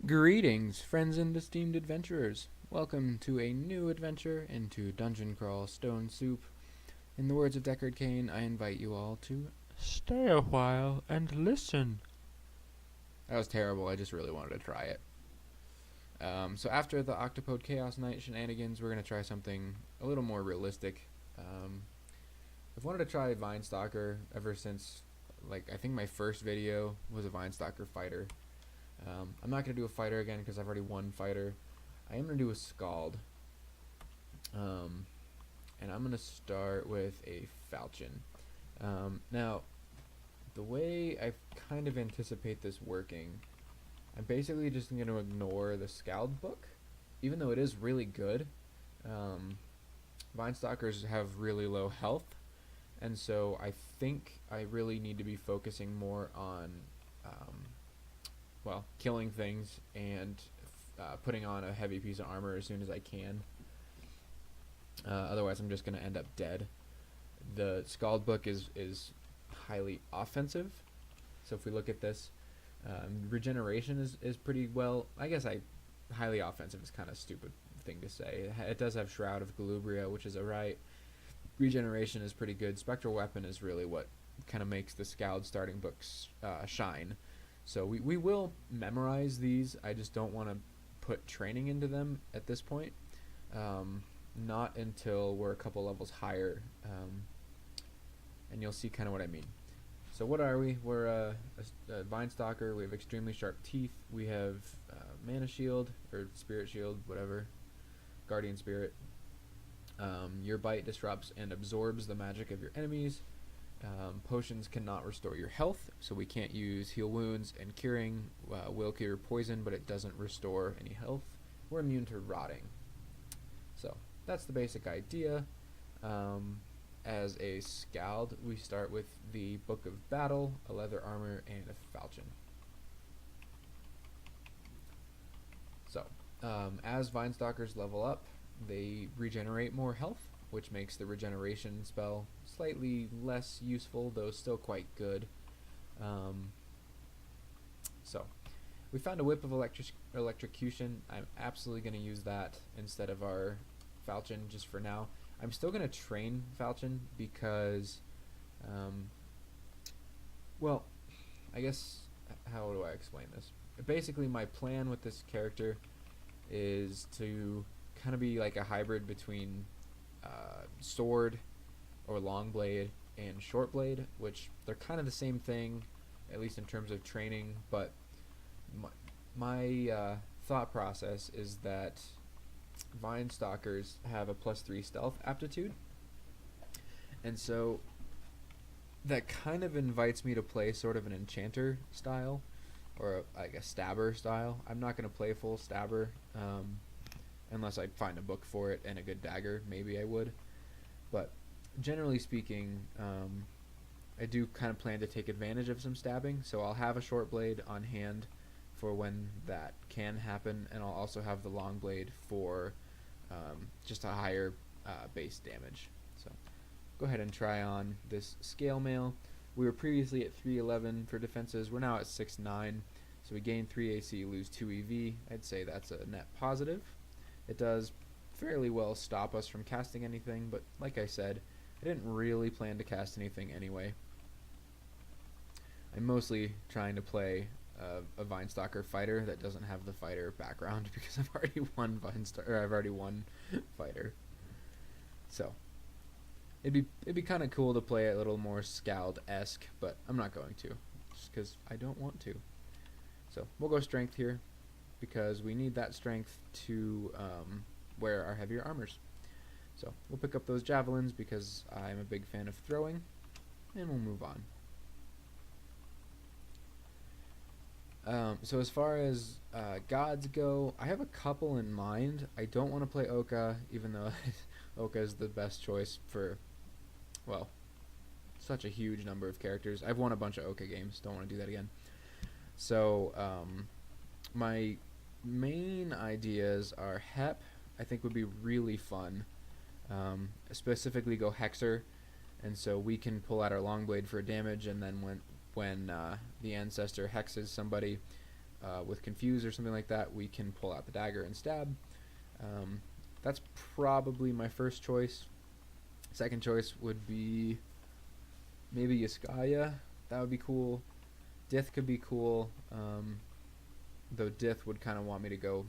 Greetings, friends and esteemed adventurers. Welcome to a new adventure into Dungeon Crawl Stone Soup. In the words of Deckard Cain, I invite you all to stay a while and listen. That was terrible. I just really wanted to try it. So after the Octopode Chaos Knight shenanigans, we're going to try something a little more realistic. I've wanted to try Vine Stalker ever since, I think my first video was a Vine Stalker fighter. I'm not going to do a fighter again because I've already won fighter. I am going to do a Skald. And I'm going to start with a Falchion. Now, the way I kind of anticipate this working, I'm basically just going to ignore the Skald book, even though it is really good. Vine Stalkers have really low health, and so I think I really need to be focusing more on killing things and putting on a heavy piece of armor as soon as I can. Otherwise, I'm just going to end up dead. The Skald book is highly offensive. So if we look at this, regeneration is pretty well. I guess highly offensive is kind of a stupid thing to say. It does have Shroud of Galubria, which is alright. Regeneration is pretty good. Spectral Weapon is really what kind of makes the Skald starting books shine. So we will memorize these. I just don't want to put training into them at this point. Not until we're a couple levels higher. And you'll see kind of what I mean. So what are we? We're a Vine Stalker. We have extremely sharp teeth. We have Mana Shield, or Spirit Shield, whatever. Guardian Spirit. Your bite disrupts and absorbs the magic of your enemies. Potions cannot restore your health, so we can't use heal wounds, and curing will cure poison, but it doesn't restore any health. We're immune to rotting. So that's the basic idea. As a Skald, we start with the Book of Battle, a leather armor, and a falchion. So as Vine Stalkers level up, they regenerate more health, which makes the regeneration spell slightly less useful, though still quite good. So we found a Whip of Electrocution. I'm absolutely going to use that instead of our Falchion just for now. I'm still going to train Falchion because, I guess, how do I explain this? Basically, my plan with this character is to kind of be like a hybrid between sword or long blade and short blade, which they're kind of the same thing, at least in terms of training, but my thought process is that Vine Stalkers have a +3 stealth aptitude, and so that kind of invites me to play sort of an enchanter style, or like a stabber style. I'm not going to play full stabber unless I find a book for it and a good dagger. Maybe I would, but generally speaking, I do kind of plan to take advantage of some stabbing, so I'll have a short blade on hand for when that can happen, and I'll also have the long blade for just a higher base damage. So go ahead and try on this scale mail. We were previously at 311 for defenses. We're now at 6'9", so we gain 3 AC, lose 2 EV. I'd say that's a net positive. It does fairly well stop us from casting anything, but like I said, I didn't really plan to cast anything anyway. I'm mostly trying to play a Vine Stalker fighter that doesn't have the fighter background because I've already won I've already won fighter. So it'd be kind of cool to play a little more Skald-esque, but I'm not going to, just because I don't want to. So we'll go strength here because we need that strength to wear our heavier armors. So we'll pick up those javelins because I'm a big fan of throwing, and we'll move on. So as far as gods go, I have a couple in mind. I don't want to play Oka, even though Oka is the best choice for, well, such a huge number of characters. I've won a bunch of Oka games. Don't want to do that again. So my main ideas are Hep. I think would be really fun. Specifically go Hexer, and so we can pull out our long blade for damage, and then when the ancestor hexes somebody, with Confuse or something like that, we can pull out the dagger and stab. That's probably my first choice. Second choice would be maybe Yaskaya. That would be cool. Dith could be cool, though Dith would kind of want me to go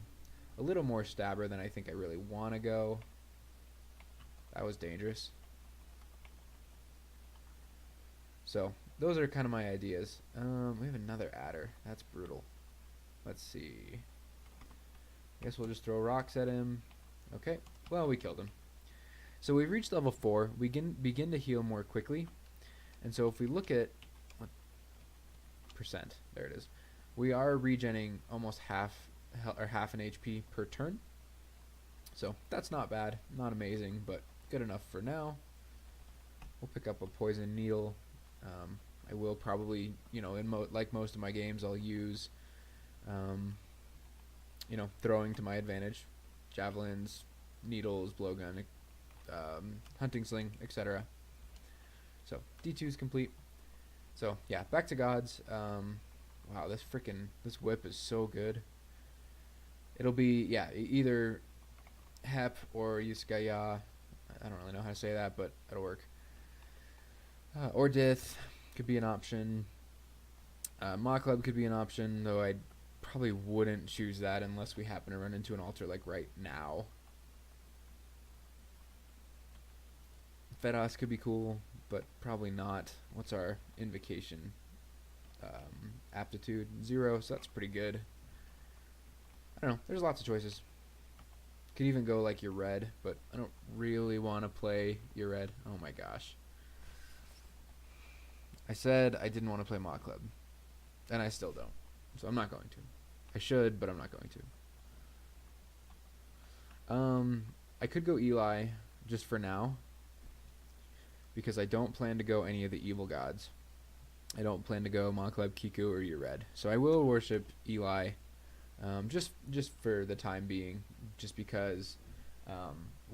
a little more stabber than I think I really want to go. That was dangerous. So those are kind of my ideas. We have another adder. That's brutal. Let's see. I guess we'll just throw rocks at him. Okay. Well, we killed him. So we've reached level 4. We begin to heal more quickly. And so if we look at what percent, there it is. We are regenerating almost half an HP per turn. So that's not bad, not amazing, but good enough for now. We'll pick up a poison needle. I will probably, you know, like most of my games, I'll use, you know, throwing to my advantage, javelins, needles, blowgun, hunting sling, etc. So D2 is complete. So yeah, back to gods. Wow, this whip is so good. It'll be, yeah, either Hep or Yuskaya. I don't really know how to say that, but it'll work. Or Dith could be an option. Club could be an option, though I probably wouldn't choose that unless we happen to run into an altar like right now. Fedos could be cool, but probably not. What's our invocation? Aptitude 0, so that's pretty good. I don't know. There's lots of choices. Could even go like your red, but I don't really want to play your red. Oh my gosh. I said I didn't want to play Club, and I still don't. So I'm not going to. I should, but I'm not going to. I could go Eli just for now, because I don't plan to go any of the evil gods. I don't plan to go Club, Kiku, or Ured. So I will worship Eli, just for the time being, just because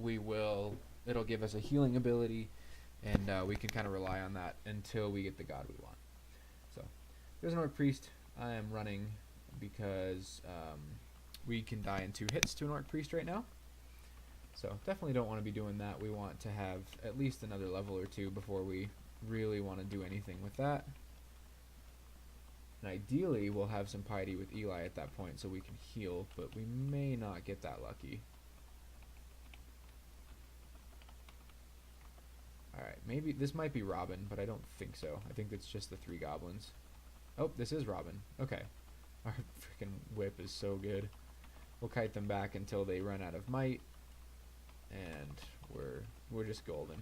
it'll give us a healing ability, and we can kind of rely on that until we get the god we want. So there's an Orc Priest. I am running because we can die in 2 hits to an Orc Priest right now. So definitely don't want to be doing that. We want to have at least another level or 2 before we really want to do anything with that. And ideally, we'll have some piety with Eli at that point so we can heal, but we may not get that lucky. Alright, maybe this might be Robin, but I don't think so. I think it's just the 3 goblins. Oh, this is Robin. Okay. Our freaking whip is so good. We'll kite them back until they run out of might, and we're just golden.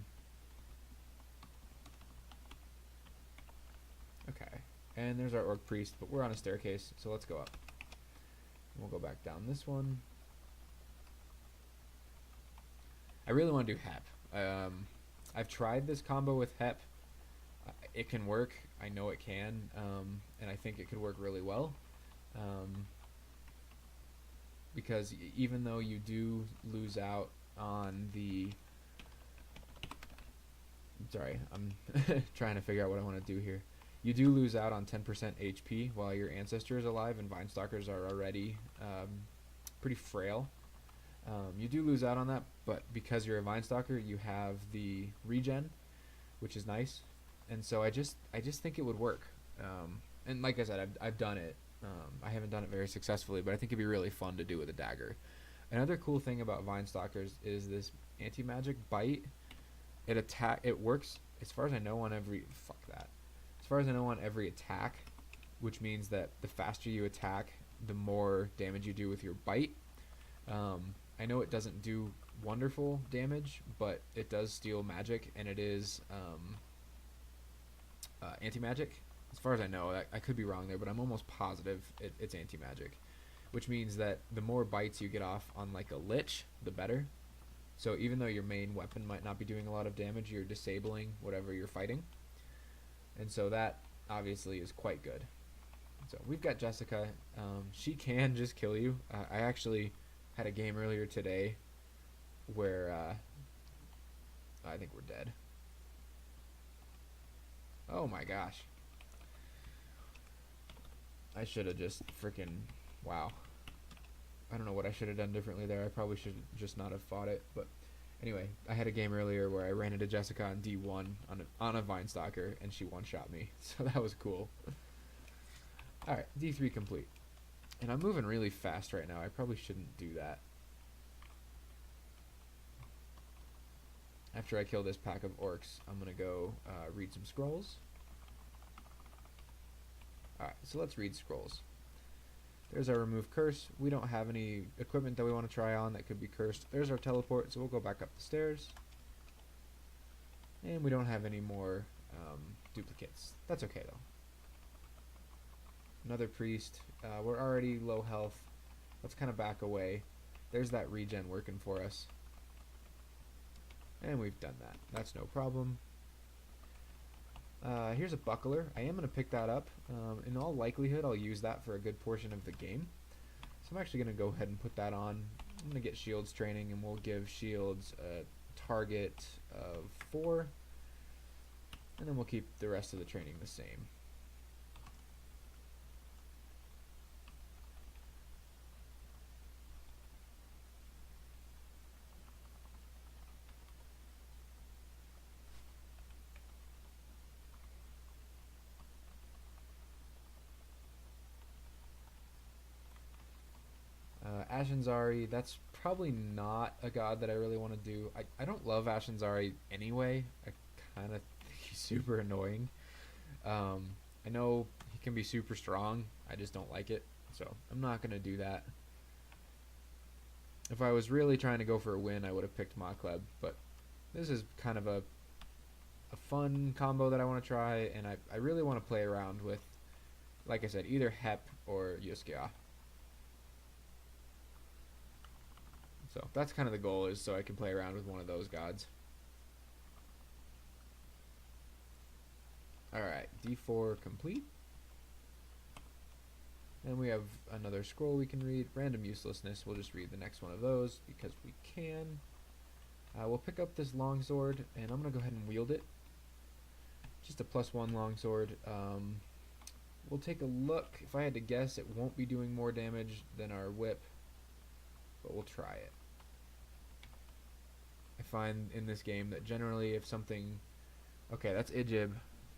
Okay. And there's our Orc Priest, but we're on a staircase, so let's go up. And we'll go back down this one. I really want to do Hep. I've tried this combo with Hep. It can work. I know it can, and I think it could work really well. Because even though you do lose out on the... Sorry, I'm trying to figure out what I want to do here. You do lose out on 10% HP while your ancestor is alive, and Vine Stalkers are already pretty frail. You do lose out on that, but because you're a Vine Stalker, you have the regen, which is nice. And so I just think it would work. And like I said, I've done it. I haven't done it very successfully, but I think it'd be really fun to do with a dagger. Another cool thing about Vine Stalkers is this anti-magic bite. It works, as far as I know, on every... Fuck that. As far as I know, on every attack, which means that the faster you attack, the more damage you do with your bite. I know it doesn't do wonderful damage, but it does steal magic, and it is anti-magic. As far as I know, I could be wrong there, but I'm almost positive it's anti-magic, which means that the more bites you get off on like a lich, the better. So even though your main weapon might not be doing a lot of damage, you're disabling whatever you're fighting. And so that obviously is quite good. So we've got Jessica. She can just kill you. I actually had a game earlier today where I think we're dead. Oh my gosh. I should have just freaking... Wow. I don't know what I should have done differently there. I probably should just not have fought it. But anyway, I had a game earlier where I ran into Jessica on D1 on a Vine Stalker, and she one-shot me. So that was cool. Alright, D3 complete. And I'm moving really fast right now. I probably shouldn't do that. After I kill this pack of orcs, I'm going to go read some scrolls. Alright, so let's read scrolls. There's our remove curse. We don't have any equipment that we want to try on that could be cursed. There's our teleport, so we'll go back up the stairs. And we don't have any more duplicates. That's okay though. Another priest. We're already low health. Let's kind of back away. There's that regen working for us. And we've done that. That's no problem. Here's a buckler. I am going to pick that up. In all likelihood, I'll use that for a good portion of the game. So I'm actually going to go ahead and put that on. I'm going to get shields training, and we'll give shields a target of 4. And then we'll keep the rest of the training the same. Ashanzari, that's probably not a god that I really want to do. I don't love Ashanzari anyway. I kind of think he's super annoying. I know he can be super strong. I just don't like it. So I'm not going to do that. If I was really trying to go for a win, I would have picked Makleb. But this is kind of a fun combo that I want to try. And I really want to play around with, like I said, either Hep or Yuskya. So that's kind of the goal, is so I can play around with one of those gods. Alright, D4 complete. And we have another scroll we can read. Random uselessness. We'll just read the next one of those because we can. We'll pick up this longsword, and I'm going to go ahead and wield it. Just a +1 longsword. We'll take a look. If I had to guess, it won't be doing more damage than our whip, but we'll try it. I find in this game that generally if something... Okay, that's Ijib.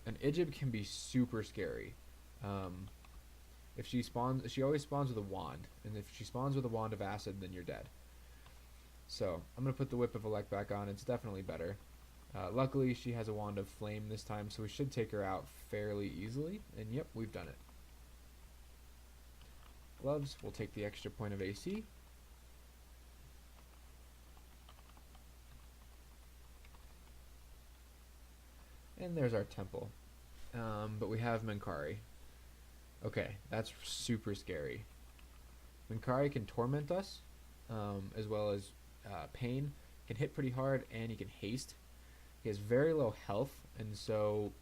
And Ijib can be super scary. If she spawns... She always spawns with a wand. And if she spawns with a wand of acid, then you're dead. So, I'm going to put the Whip of Elect back on. It's definitely better. Luckily, she has a wand of flame this time, so we should take her out fairly easily. And yep, we've done it. Gloves, we'll take the extra point of AC. And there's our temple. But we have Minkari. Okay, that's super scary. Minkari can torment us, as well as pain. Can hit pretty hard, and he can haste. He has very low health, and so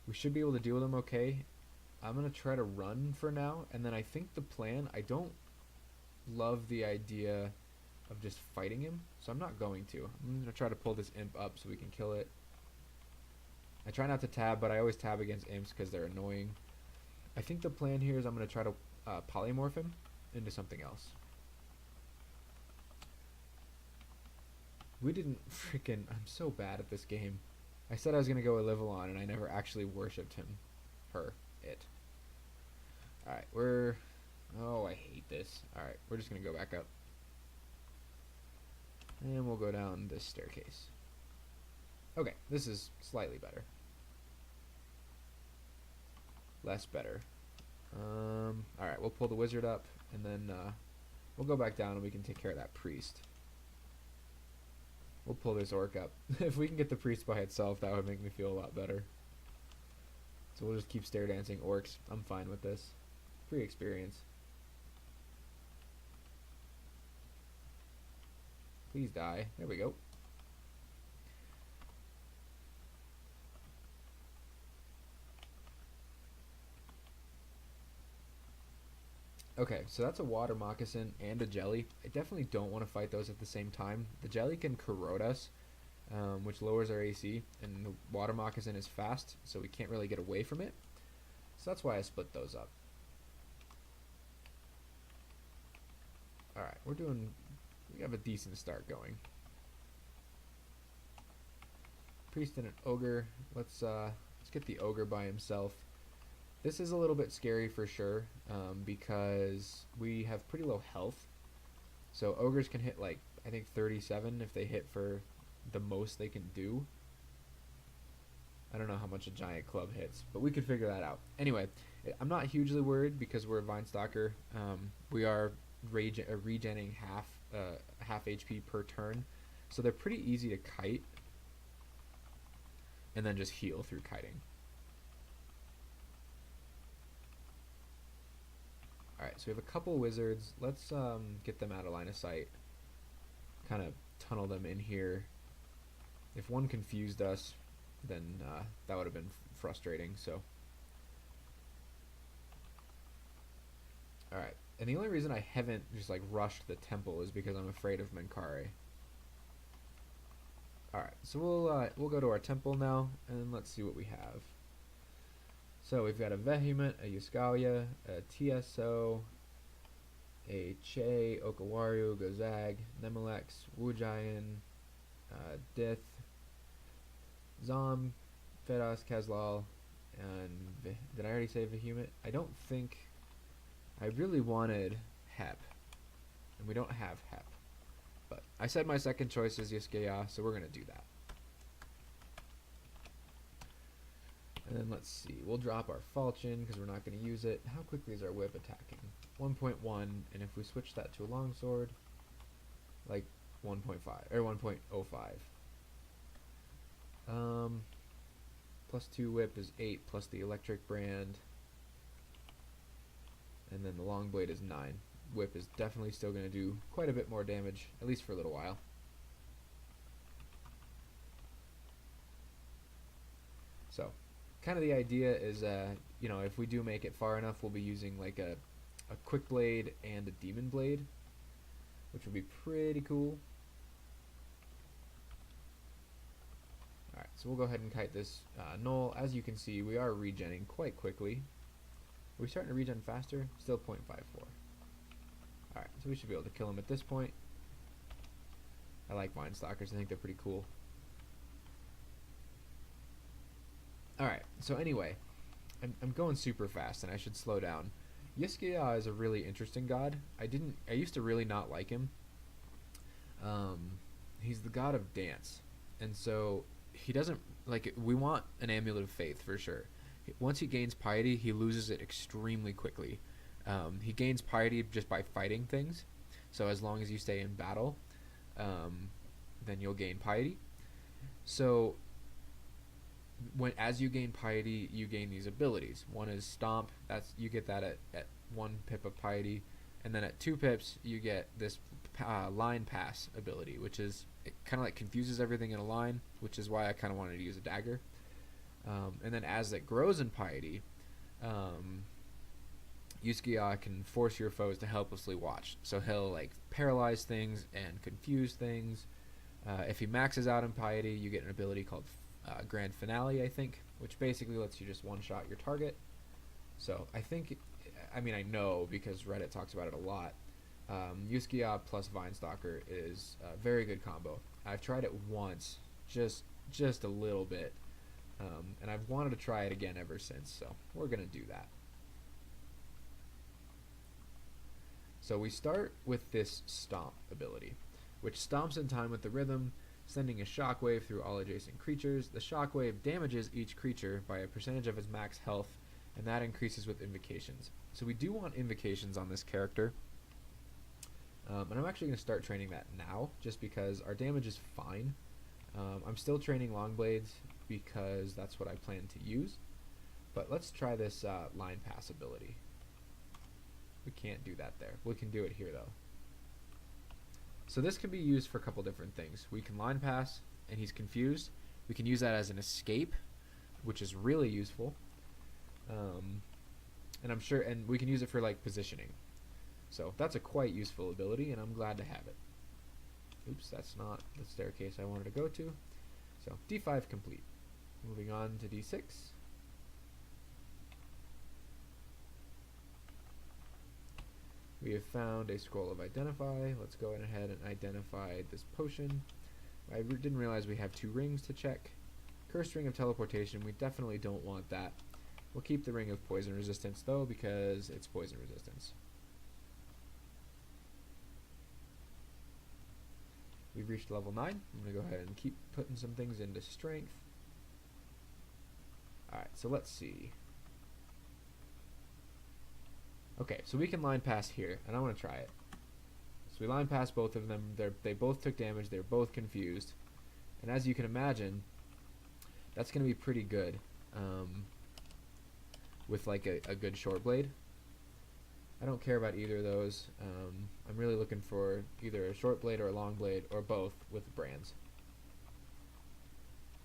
we should be able to deal with him okay. I'm going to try to run for now, and then I think the plan... I don't love the idea of just fighting him, so I'm not going to. I'm going to try to pull this imp up so we can kill it. I try not to tab, but I always tab against imps because they're annoying. I think the plan here is I'm going to try to polymorph him into something else. We didn't freaking... I'm so bad at this game. I said I was going to go with Livalon, and I never actually worshipped him. Her. It. Alright, we're... Oh, I hate this. Alright, we're just going to go back up. And we'll go down this staircase. Okay, this is slightly better. Less better. Alright, we'll pull the wizard up, and then we'll go back down and we can take care of that priest. We'll pull this orc up. If we can get the priest by itself, that would make me feel a lot better. So we'll just keep stair dancing orcs. I'm fine with this. Free experience. Please die. There we go. Okay, so that's a water moccasin and a jelly. I definitely don't want to fight those at the same time. The jelly can corrode us, which lowers our AC, and the water moccasin is fast, so we can't really get away from it. So that's why I split those up. Alright, we have a decent start going. Priest and an ogre. Let's get the ogre by himself. This is a little bit scary for sure, because we have pretty low health. So ogres can hit like, I think 37 if they hit for the most they can do. I don't know how much a giant club hits, but we could figure that out. Anyway, I'm not hugely worried because we're a Vine Stalker. We are regenning half HP per turn, so they're pretty easy to kite and then just heal through kiting. Alright, so we have a couple wizards. Let's get them out of line of sight. Kind of tunnel them in here. If one confused us, then that would have been frustrating. So, alright. And the only reason I haven't just like rushed the temple is because I'm afraid of Menkare. Alright, so we'll go to our temple now, and let's see what we have. So we've got a Vehement, a Yuskalia, a TSO, a Che, Okawaru, Gozag, Nemelex, Wujayan, Dith, Zom, Fedas, Kazlal, and did I already say Vehement? I don't think. I really wanted Hep, and we don't have Hep. But I said my second choice is Yiskaya, so we're going to do that. And then let's see, we'll drop our Falchion because we're not going to use it. How quickly is our whip attacking? 1.1, and if we switch that to a longsword, like 1.5 or 1.05. Plus 2 whip is 8 plus the electric brand, and then the long blade is 9. Whip is definitely still going to do quite a bit more damage, at least for a little while. So, kind of the idea is, you know, if we do make it far enough, we'll be using like a quick blade and a demon blade, which would be pretty cool. Alright, so we'll go ahead and kite this Knoll. As you can see, we are regenning quite quickly. Are we starting to regen faster? Still 0.54. Alright, so we should be able to kill him at this point. I like Vine Stalkers, I think they're pretty cool. Alright, so anyway, I'm going super fast and I should slow down. Yiskaya is a really interesting god. I used to really not like him. He's the god of dance, and so he doesn't, like, we want an Amulet of Faith for sure. Once he gains piety, he loses it extremely quickly. He gains piety just by fighting things, so as long as you stay in battle, then you'll gain piety. So as you gain piety, you gain these abilities. One is Stomp, you get that at 1 pip of piety, and then at 2 pips you get this line pass ability, which is, it kind of like confuses everything in a line, which is why I kind of wanted to use a dagger. And then as it grows in piety, Yiskaya can force your foes to helplessly watch. So he'll like paralyze things and confuse things. If he maxes out in piety, you get an ability called Grand Finale, I think, which basically lets you just one-shot your target. So I know because Reddit talks about it a lot. Yiskaya plus Vine Stalker is a very good combo. I've tried it once, just a little bit, and I've wanted to try it again ever since, so we're going to do that. So we start with this Stomp ability, which stomps in time with the rhythm, sending a shockwave through all adjacent creatures. The shockwave damages each creature by a percentage of its max health, and that increases with invocations. So we do want invocations on this character, and I'm actually going to start training that now, just because our damage is fine. I'm still training long blades because that's what I plan to use, but let's try this line pass ability. We can't do that there. We can do it here though. So this can be used for a couple different things. We can line pass and he's confused. We can use that as an escape, which is really useful. And I'm sure, and we can use it for like positioning. So that's a quite useful ability, and I'm glad to have it. Oops, that's not the staircase I wanted to go to. So D5 complete. Moving on to D6. We have found a scroll of identify. Let's go ahead and identify this potion. I didn't realize we have 2 rings to check. Cursed ring of teleportation, we definitely don't want that. We'll keep the ring of poison resistance though, because it's poison resistance. We've reached level 9. I'm going to go ahead and keep putting some things into strength. Alright, so let's see. Okay, so we can line past here, and I want to try it. So we line past both of them. They both took damage. They're both confused. And as you can imagine, that's going to be pretty good with like a good short blade. I don't care about either of those. I'm really looking for either a short blade or a long blade, or both with brands.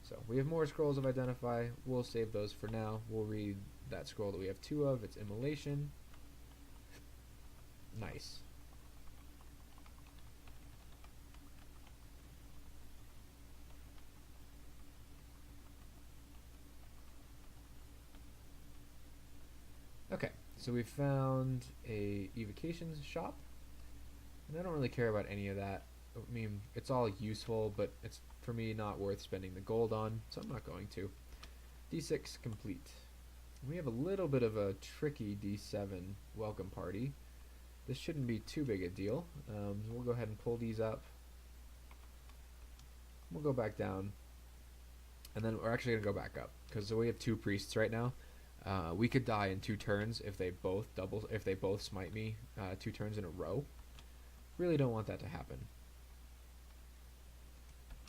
So we have more scrolls of identify. We'll save those for now. We'll read that scroll that we have 2 of. It's immolation. Nice. Okay, so we found a evocation shop, and I don't really care about any of that. I mean, it's all useful, but it's for me not worth spending the gold on, so I'm not going to. D6 complete. We have a little bit of a tricky D7 welcome party. This shouldn't be too big a deal. We'll go ahead and pull these up. We'll go back down, and then we're actually going to go back up, because we have 2 priests right now. We could die in 2 turns if they both smite me 2 turns in a row. Really don't want that to happen.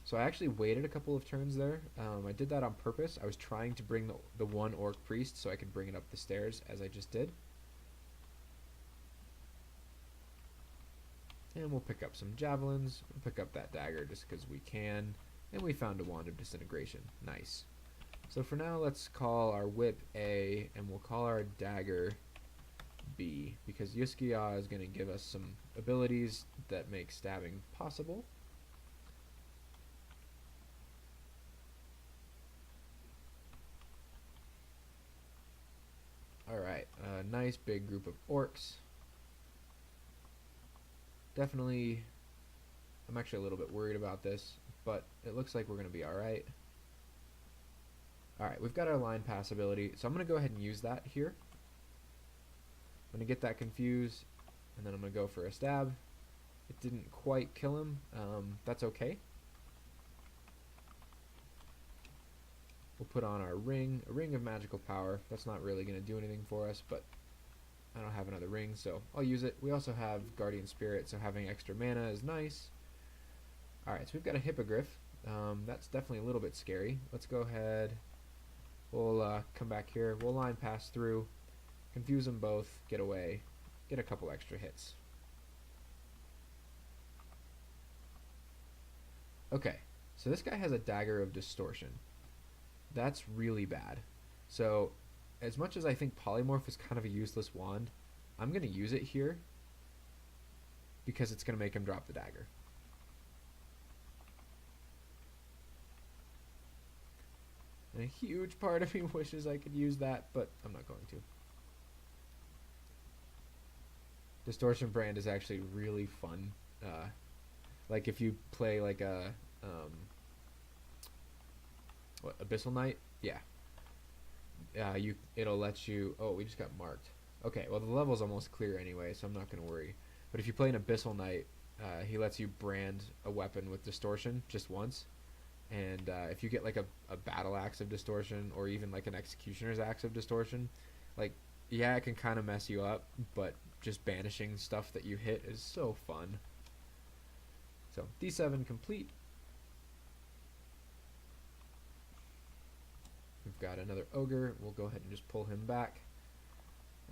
So I actually waited a couple of turns there. I did that on purpose. I was trying to bring the 1 orc priest so I could bring it up the stairs, as I just did. And we'll pick up some javelins. We'll pick up that dagger just because we can. And we found a wand of disintegration. Nice. So for now, let's call our whip A, and we'll call our dagger B, because Yuskiya is going to give us some abilities that make stabbing possible. Alright, a nice big group of orcs. Definitely, I'm actually a little bit worried about this, but it looks like we're going to be alright. Alright, we've got our line pass ability, so I'm going to go ahead and use that here. I'm going to get that confused, and then I'm going to go for a stab. It didn't quite kill him. That's okay. We'll put on our ring, a ring of magical power. That's not really going to do anything for us, but I don't have another ring, so I'll use it. We also have Guardian Spirit, so having extra mana is nice. Alright, so we've got a Hippogriff. That's definitely a little bit scary. Let's go ahead. We'll come back here. We'll line pass through, confuse them both, get away, get a couple extra hits. Okay, so this guy has a Dagger of Distortion. That's really bad. So, as much as I think Polymorph is kind of a useless wand, I'm going to use it here because it's going to make him drop the dagger. And a huge part of me wishes I could use that, but I'm not going to. Distortion Brand is actually really fun. Like if you play like a Abyssal Knight, yeah. It'll let you. Oh, we just got marked. Okay, well the level's almost clear anyway, so I'm not gonna worry. But if you play an Abyssal Knight, he lets you brand a weapon with distortion just once. And if you get like a battle axe of distortion, or even like an executioner's axe of distortion, like yeah, it can kind of mess you up, but just banishing stuff that you hit is so fun. So D7 complete. We've got another ogre. We'll go ahead and just pull him back.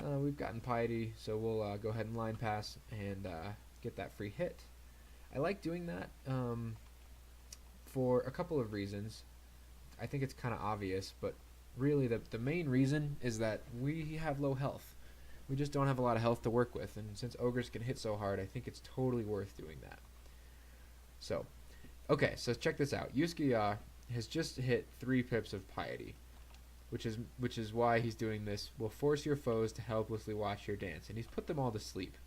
We've gotten piety, so we'll go ahead and line pass and get that free hit. I like doing that for a couple of reasons. I think it's kind of obvious, but really the main reason is that we have low health. We just don't have a lot of health to work with, and since ogres can hit so hard, I think it's totally worth doing that. So, okay, so check this out. Yusuke has just hit 3 pips of piety, which is why he's doing this. Will force your foes to helplessly watch your dance, and he's put them all to sleep.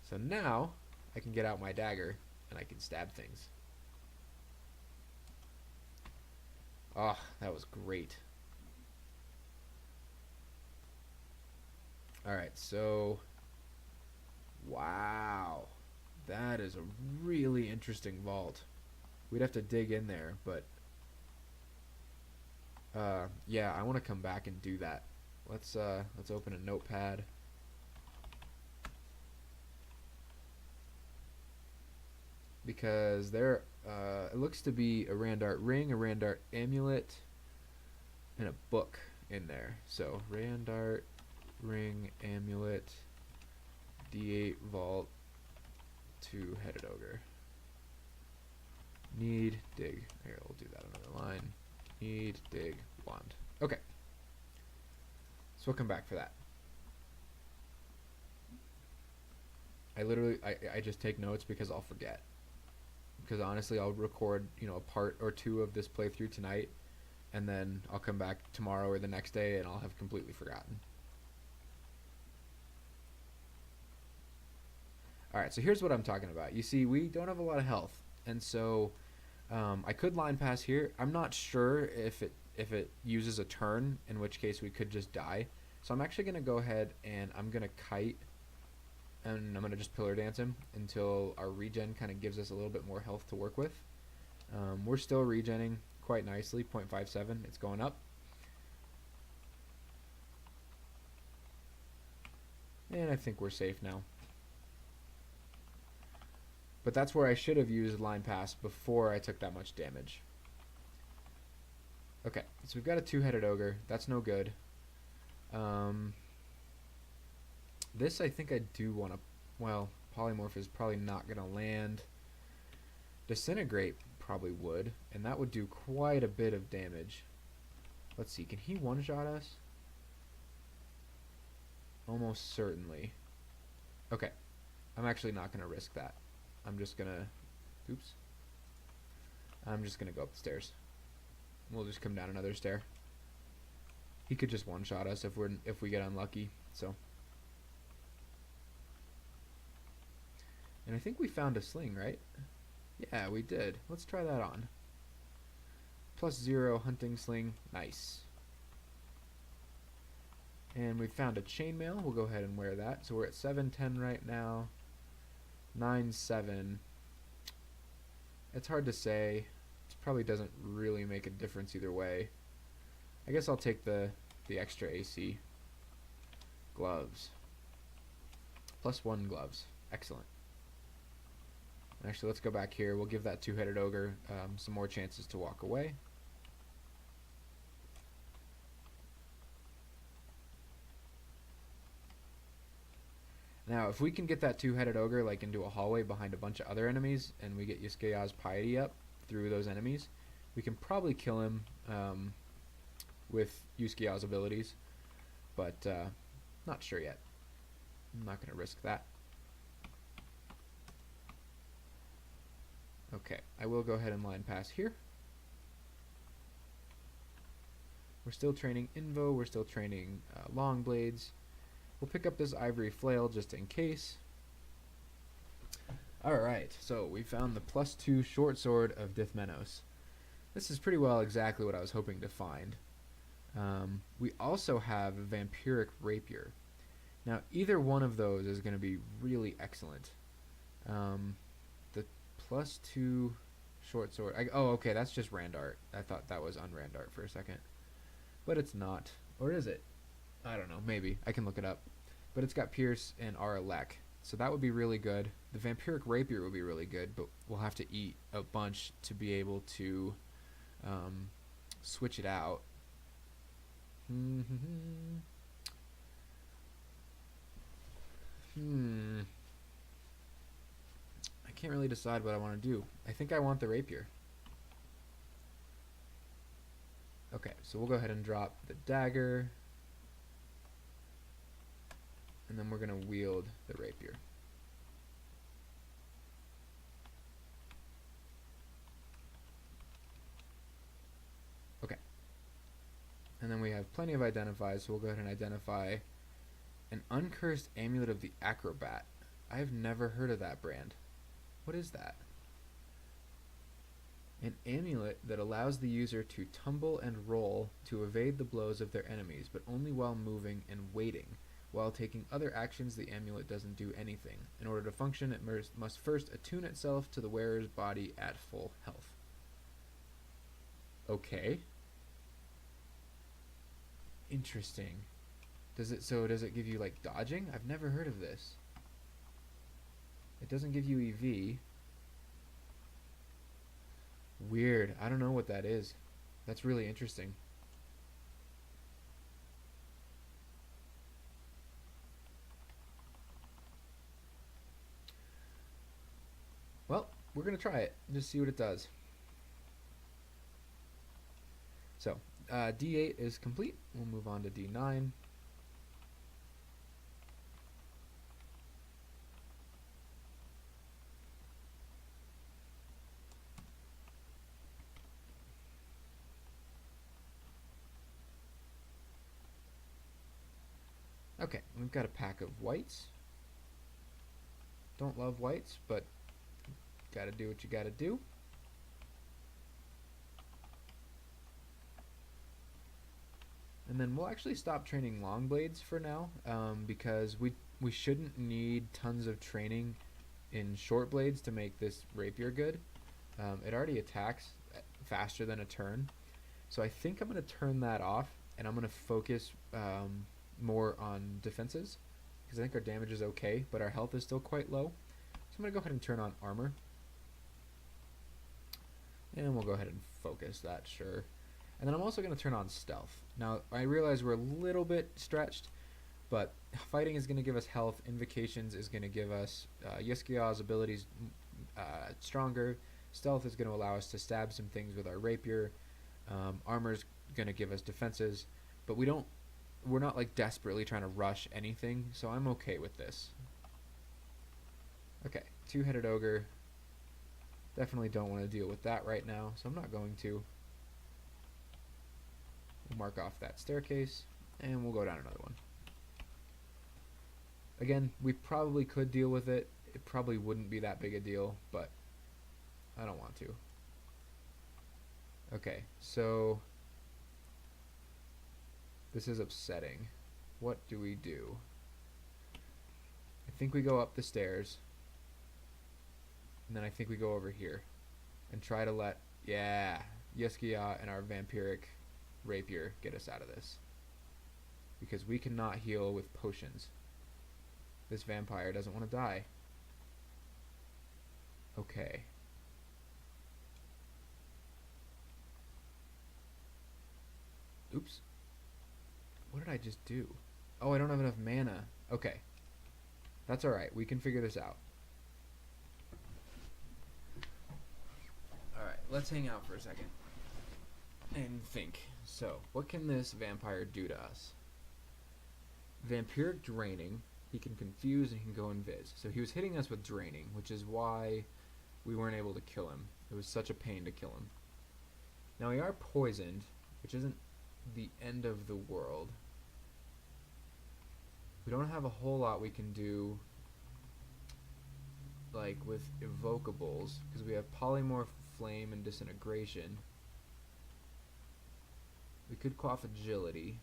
So now I can get out my dagger and I can stab things. Oh, that was great. Alright, so... Wow. That is a really interesting vault. We'd have to dig in there, but... yeah, I want to come back and do that. Let's open a notepad. Because there, it looks to be a Randart ring, a Randart amulet, and a book in there. So, Randart ring, amulet, D8 vault, 2 headed ogre. Need, dig. Here, we'll do that another line. Need, dig, wand. Okay. So we'll come back for that. I just take notes because I'll forget. Because honestly, I'll record, a part or two of this playthrough tonight, and then I'll come back tomorrow or the next day, and I'll have completely forgotten. Alright, so here's what I'm talking about. You see, we don't have a lot of health, and so I could line pass here. I'm not sure if it uses a turn, in which case we could just die. So I'm actually going to go ahead and I'm going to kite, and I'm going to just pillar dance him until our regen kind of gives us a little bit more health to work with. We're still regenning quite nicely, 0.57. It's going up. And I think we're safe now. But that's where I should have used line pass before I took that much damage. Okay, so we've got a 2-headed ogre. That's no good. This I think I do want to... Well, polymorph is probably not going to land. Disintegrate probably would, and that would do quite a bit of damage. Let's see, can he one-shot us? Almost certainly. Okay, I'm actually not going to risk that. I'm just going to... Oops. I'm just going to go up the stairs. We'll just come down another stair. He could just one-shot us if we get unlucky, so... And I think we found a sling, right? Yeah, we did. Let's try that on. +0 hunting sling. Nice. And we found a chainmail. We'll go ahead and wear that. So we're at 710 right now. 9-7. It's hard to say. It probably doesn't really make a difference either way. I guess I'll take the extra AC. Gloves. +1 gloves. Excellent. Actually, let's go back here. We'll give that 2-headed ogre some more chances to walk away. Now, if we can get that 2-headed ogre like into a hallway behind a bunch of other enemies, and we get Yusukeya's piety up through those enemies, we can probably kill him with Yusukeya's abilities, but not sure yet. I'm not going to risk that. Okay, I will go ahead and line pass here. We're still training Invo, we're still training long blades. We'll pick up this ivory flail just in case. Alright, so we found the +2 short sword of Dithmenos. This is pretty well exactly what I was hoping to find. We also have a vampiric rapier. Now, either one of those is going to be really excellent. The +2 short sword... oh, okay, that's just Randart. I thought that was un-Randart for a second. But it's not. Or is it? I don't know, maybe. I can look it up. But it's got Pierce and Aralek. So that would be really good. The Vampiric Rapier would be really good, but we'll have to eat a bunch to be able to switch it out. I can't really decide what I want to do. I think I want the Rapier. Okay, so we'll go ahead and drop the dagger. And then we're going to wield the rapier. Okay. And then we have plenty of identifies, so we'll go ahead and identify an uncursed amulet of the acrobat. I've never heard of that brand. What is that? An amulet that allows the user to tumble and roll to evade the blows of their enemies, but only while moving and waiting. While taking other actions, the amulet doesn't do anything. In order to function, it must first attune itself to the wearer's body at full health. Okay. Interesting. Does it give you like dodging? I've never heard of this. It doesn't give you EV. Weird. I don't know what that is. That's really interesting. Well, we're going to try it and just see what it does. So, D8 is complete. We'll move on to D9. Okay, we've got a pack of whites. Don't love whites, but gotta do what you gotta do. And then we'll actually stop training long blades for now, because we shouldn't need tons of training in short blades to make this rapier good. It already attacks faster than a turn, so I think I'm going to turn that off, and I'm going to focus more on defenses, because I think our damage is okay, but our health is still quite low. So I'm going to go ahead and turn on armor, and we'll go ahead and focus that, sure. And then I'm also going to turn on stealth. Now, I realize we're a little bit stretched, but fighting is going to give us health, invocations is going to give us Yiskia's abilities stronger, stealth is going to allow us to stab some things with our rapier, armor is going to give us defenses, but we're not like desperately trying to rush anything, so I'm okay with this. Okay, two-headed ogre. Definitely don't want to deal with that right now, so I'm not going to. We'll mark off that staircase, and we'll go down another one. Again, we probably could deal with it. It probably wouldn't be that big a deal, but I don't want to. Okay, so this is upsetting. What do we do? I think we go up the stairs, and then I think we go over here and try to let, yeah, Yiskia and our vampiric rapier get us out of this, because we cannot heal with potions. This vampire doesn't want to die. Okay. Oops. What did I just do? Oh, I don't have enough mana. Okay. That's alright. We can figure this out. Alright, let's hang out for a second and think. So, what can this vampire do to us? Vampiric draining. He can confuse and he can go invis. So he was hitting us with draining, which is why we weren't able to kill him. It was such a pain to kill him. Now we are poisoned, which isn't the end of the world. We don't have a whole lot we can do like with evocables, because we have polymorph, flame, and disintegration. We could quaff agility.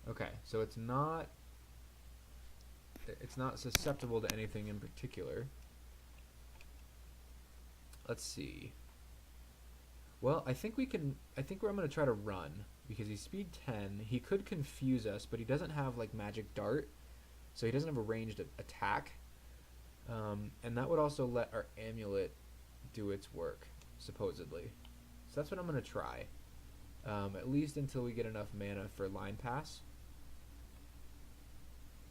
Okay, so it's not susceptible to anything in particular. Let's see. Well, I think I'm going to try to run, because he's speed 10. He could confuse us, but he doesn't have like magic dart, so he doesn't have a ranged attack. And that would also let our amulet do its work, supposedly. So that's what I'm going to try. At least until we get enough mana for line pass,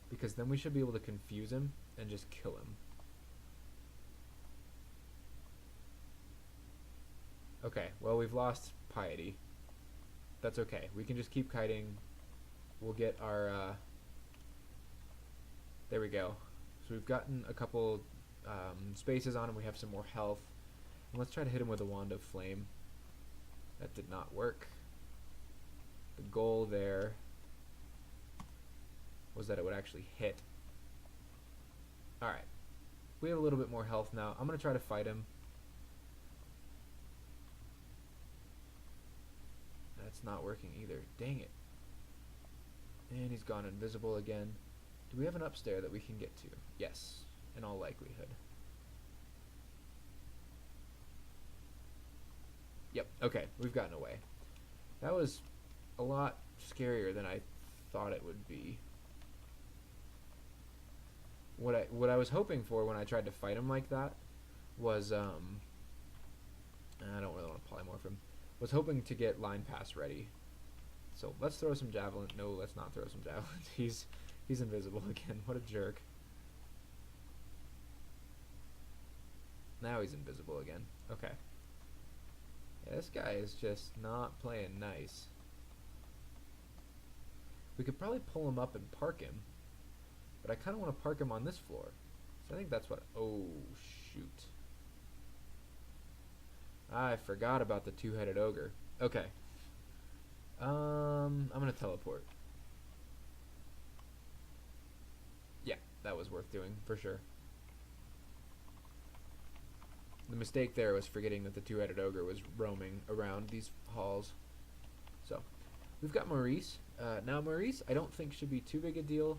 because then we should be able to confuse him and just kill him. Okay, well, we've lost piety. That's okay. We can just keep kiting. We'll get our there we go. So we've gotten a couple spaces on him. We have some more health. And let's try to hit him with a wand of flame. That did not work. The goal there was that it would actually hit. Alright. We have a little bit more health now. I'm going to try to fight him. That's not working either. Dang it. And he's gone invisible again. Do we have an upstairs that we can get to? Yes, in all likelihood. Yep, okay, we've gotten away. That was a lot scarier than I thought it would be. What I was hoping for when I tried to fight him like that was, I don't really want to polymorph him, was hoping to get line pass ready. So let's throw some javelin. No, let's not throw some javelins. He's invisible again. What a jerk. Now he's invisible again. Okay. Yeah, this guy is just not playing nice. We could probably pull him up and park him, but I kind of want to park him on this floor. So I think that's what... Oh, shoot. I forgot about the two-headed ogre. Okay. I'm going to teleport. Yeah, that was worth doing, for sure. The mistake there was forgetting that the two-headed ogre was roaming around these halls. So, we've got Maurice. Now, Maurice, I don't think should be too big a deal.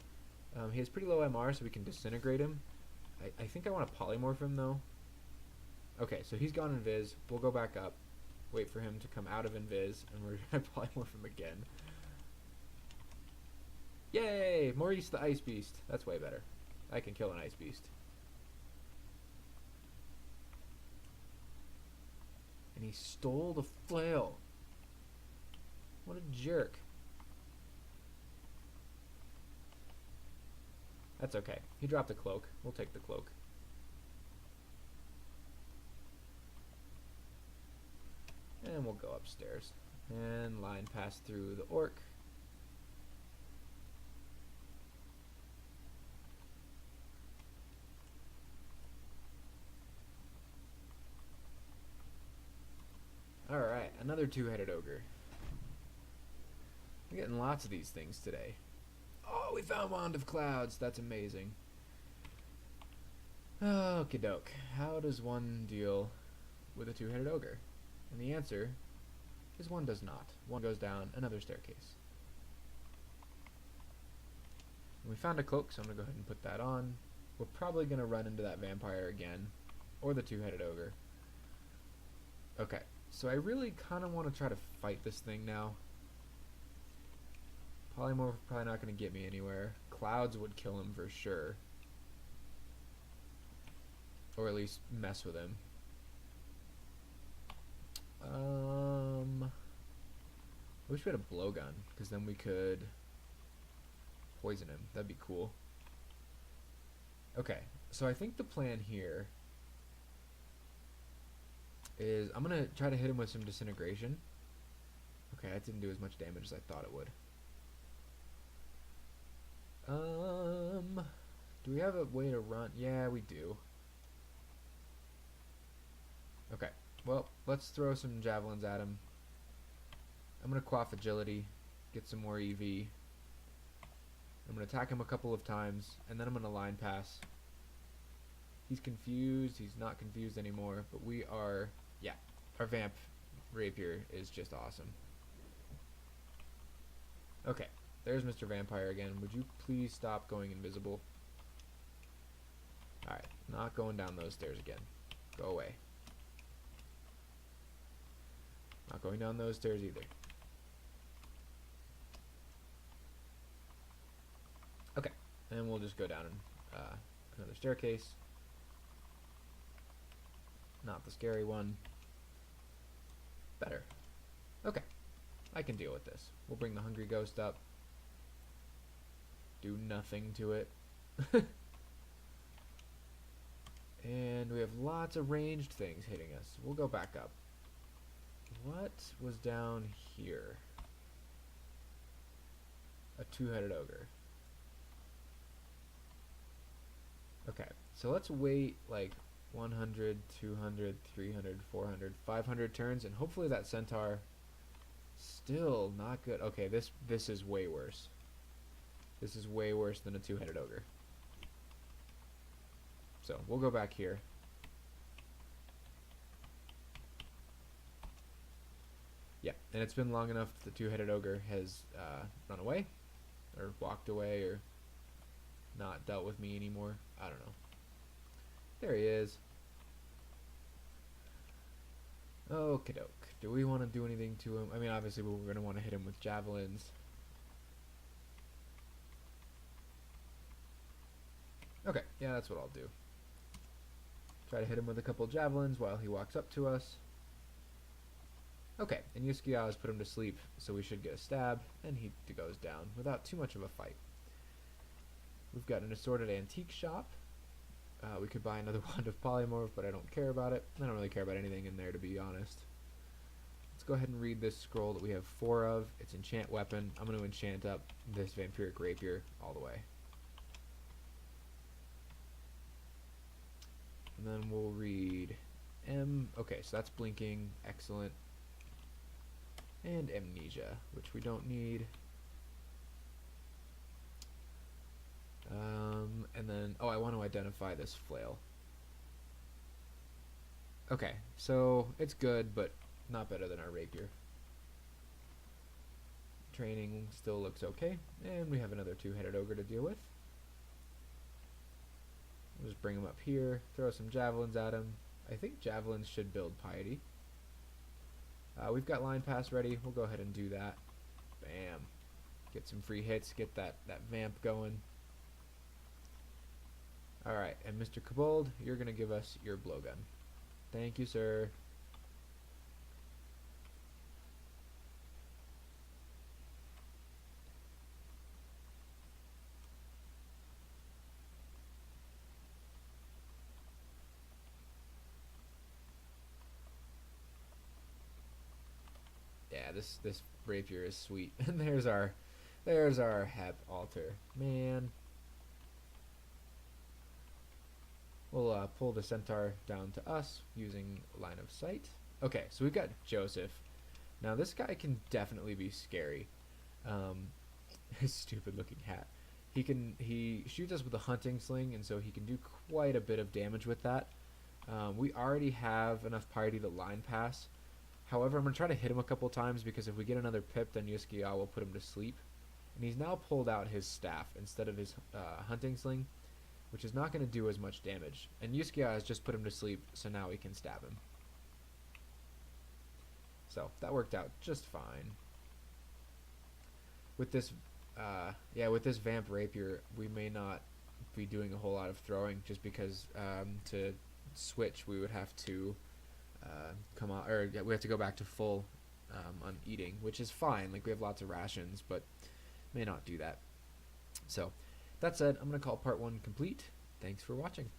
He has pretty low MR, so we can disintegrate him. I think I want to polymorph him, though. Okay, so he's gone invis. We'll go back up. Wait for him to come out of invis, and we're going to polymorph him again. Yay! Maurice the Ice Beast. That's way better. I can kill an Ice Beast. And he stole the flail. What a jerk. That's okay. He dropped a cloak. We'll take the cloak. And we'll go upstairs. And line pass through the orc. Alright, another two-headed ogre. We're getting lots of these things today. Oh, we found Wand of Clouds. That's amazing. Okie doke. How does one deal with a two-headed ogre? And the answer is one does not. One goes down another staircase. And we found a cloak, so I'm going to go ahead and put that on. We're probably going to run into that vampire again, or the two-headed ogre. Okay, so I really kind of want to try to fight this thing now. Polymorph probably not going to get me anywhere. Clouds would kill him for sure. Or at least mess with him. I wish we had a blowgun, because then we could poison him. That'd be cool. Okay, so I think the plan here is I'm going to try to hit him with some disintegration. Okay, that didn't do as much damage as I thought it would. Do we have a way to run? Yeah, we do. Okay, well, let's throw some javelins at him. I'm going to quaff agility, get some more EV. I'm going to attack him a couple of times, and then I'm going to line pass. He's confused. He's not confused anymore, but we are... Yeah, our vamp rapier is just awesome. Okay, there's Mr. Vampire again. Would you please stop going invisible? Alright, not going down those stairs again. Go away. Not going down those stairs either. Okay, and we'll just go down another staircase. Not the scary one. Better. Okay, I can deal with this. We'll bring the hungry ghost up. Do nothing to it. And we have lots of ranged things hitting us. We'll go back up. What was down here? A two-headed ogre. Okay, so let's wait like 100, 200, 300, 400, 500 turns, and hopefully that centaur still not good. Okay, this is way worse. This is way worse than a two-headed ogre. So we'll go back here. Yeah, and it's been long enough the two-headed ogre has run away, or walked away, or not dealt with me anymore. I don't know. There he is. Okie doke. Do we want to do anything to him? I mean, obviously we're going to want to hit him with javelins. Okay, yeah, that's what I'll do. Try to hit him with a couple javelins while he walks up to us. Okay, and Yusuke has put him to sleep, so we should get a stab, and he goes down without too much of a fight. We've got an assorted antique shop. We could buy another wand of polymorph, but I don't care about it. I don't really care about anything in there, to be honest. Let's go ahead and read this scroll that we have 4 of. It's enchant weapon. I'm going to enchant up this vampiric rapier all the way. And then we'll read M. Okay, so that's blinking. Excellent. And amnesia, which we don't need. And then, oh, I want to identify this flail. Okay, so it's good, but not better than our rapier. Training still looks okay, and we have another two-headed ogre to deal with. We'll just bring him up here, throw some javelins at him. I think javelins should build piety. We've got line pass ready. We'll go ahead and do that. Bam. Get some free hits, get that vamp going. Alright, and Mr. Kobold, you're going to give us your blowgun. Thank you, sir. Yeah, this rapier is sweet. And there's our hep altar. Man. We'll pull the centaur down to us using line of sight. Okay, so we've got Joseph. Now this guy can definitely be scary. His stupid looking hat. He shoots us with a hunting sling, and so he can do quite a bit of damage with that. We already have enough piety to line pass. However, I'm going to try to hit him a couple times, because if we get another pip, then Yusuke will put him to sleep. And he's now pulled out his staff instead of his hunting sling, which is not going to do as much damage. And Yusuke has just put him to sleep, so now we can stab him. So that worked out just fine. With this, with this vamp rapier, we may not be doing a whole lot of throwing, just because to switch we would have to we have to go back to full on eating, which is fine. Like, we have lots of rations, but may not do that. So that said, I'm going to call part 1 complete. Thanks for watching.